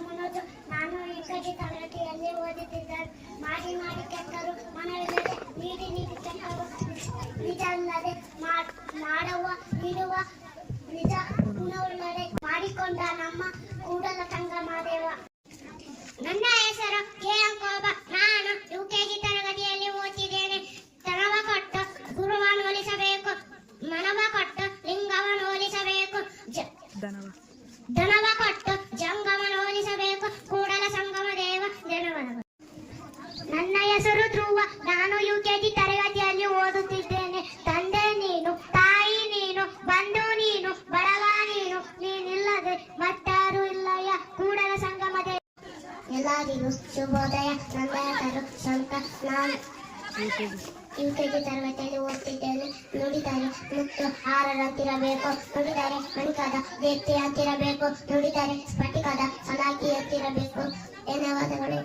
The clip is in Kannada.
ಮನೋಜ್. ನಾನು ಯುಕೆಜಿ ತರಗತಿಯಲ್ಲಿ ಓದುತ್ತಿದ್ದೇನೆ. ಮಾಡಿ ಮಾಡಿ ಕೆಟ್ಟರು ಮನವಿಲ್ಲದೆ, ನೀಡಿ ನೀಡಿ ಕೆಟ್ಟರು ನಿಜ ಅಲ್ಲದೆ, ಮಾಡುವ ನೀಡುವ ನಿಜ ಗುಣವುಳ್ಳದೆ, ಮಾಡಿಕೊಂಡ ನಮ್ಮ ಕೂಡಲ ಸಂಗಮದೇವ. ನನ್ನ ಹೆಸರು ಕೆ ಅಂಕೋಬ. ನಾನು ಯುಕೆಜಿ ತರಗತಿಯಲ್ಲಿ ಓದುತ್ತಿದ್ದೇನೆ. ತನವ ಕೊಟ್ಟು ಗುರುವನ್ನು ಒಲಿಸಬೇಕು, ಮನವ ಕೊಟ್ಟು ಲಿಂಗವನ್ನು ಹೋಲಿಸಬೇಕು, ಧನವ ಕೊಟ್ಟು ಜಂಗಮನ ಹೋಲಿಸಬೇಕು, ಕೂಡಲ ಸಂಗಮ ದೇವ ಜನವನ. ನನ್ನ ಹೆಸರು ಧ್ರುವ. ನಾನು ಯುಕೆಜಿ ತರಗತಿಯಲ್ಲಿ ಓದುತ್ತಿದ್ದೇನೆ. ತಂದೆ ನೀನು, ತಾಯಿ ನೀನು, ಬಂಧು ನೀನು, ಬಡವ ನೀನು, ನೀನಿಲ್ಲದೆ ಮತ್ತಾರು ಇಲ್ಲಯ್ಯ, ಕೂಡಲ ಸಂಗಮ ದೇವ. ಎಲ್ಲರಿಗೂ ಶುಭೋದಯ. ನನ್ನ ಹೆಸರು ಶಂಕ. ನಾನು ಯುಕೆಜಿ ತರಗತಿಯಲ್ಲಿ ಓದ್ತಿದ್ದೇನೆ. ನುಡಿದರೆ ಮುತ್ತು ಹಾರದಂತಿರಬೇಕು, ನುಡಿದರೆ ಮಣಿಕದ ದೀಪ್ತಿಯಂತಿರಬೇಕು, ನುಡಿದರೆ ಸ್ಫಟಿಕದ ಸಲಾಕಿಯಂತಿರಬೇಕು. ಧನ್ಯವಾದಗಳು.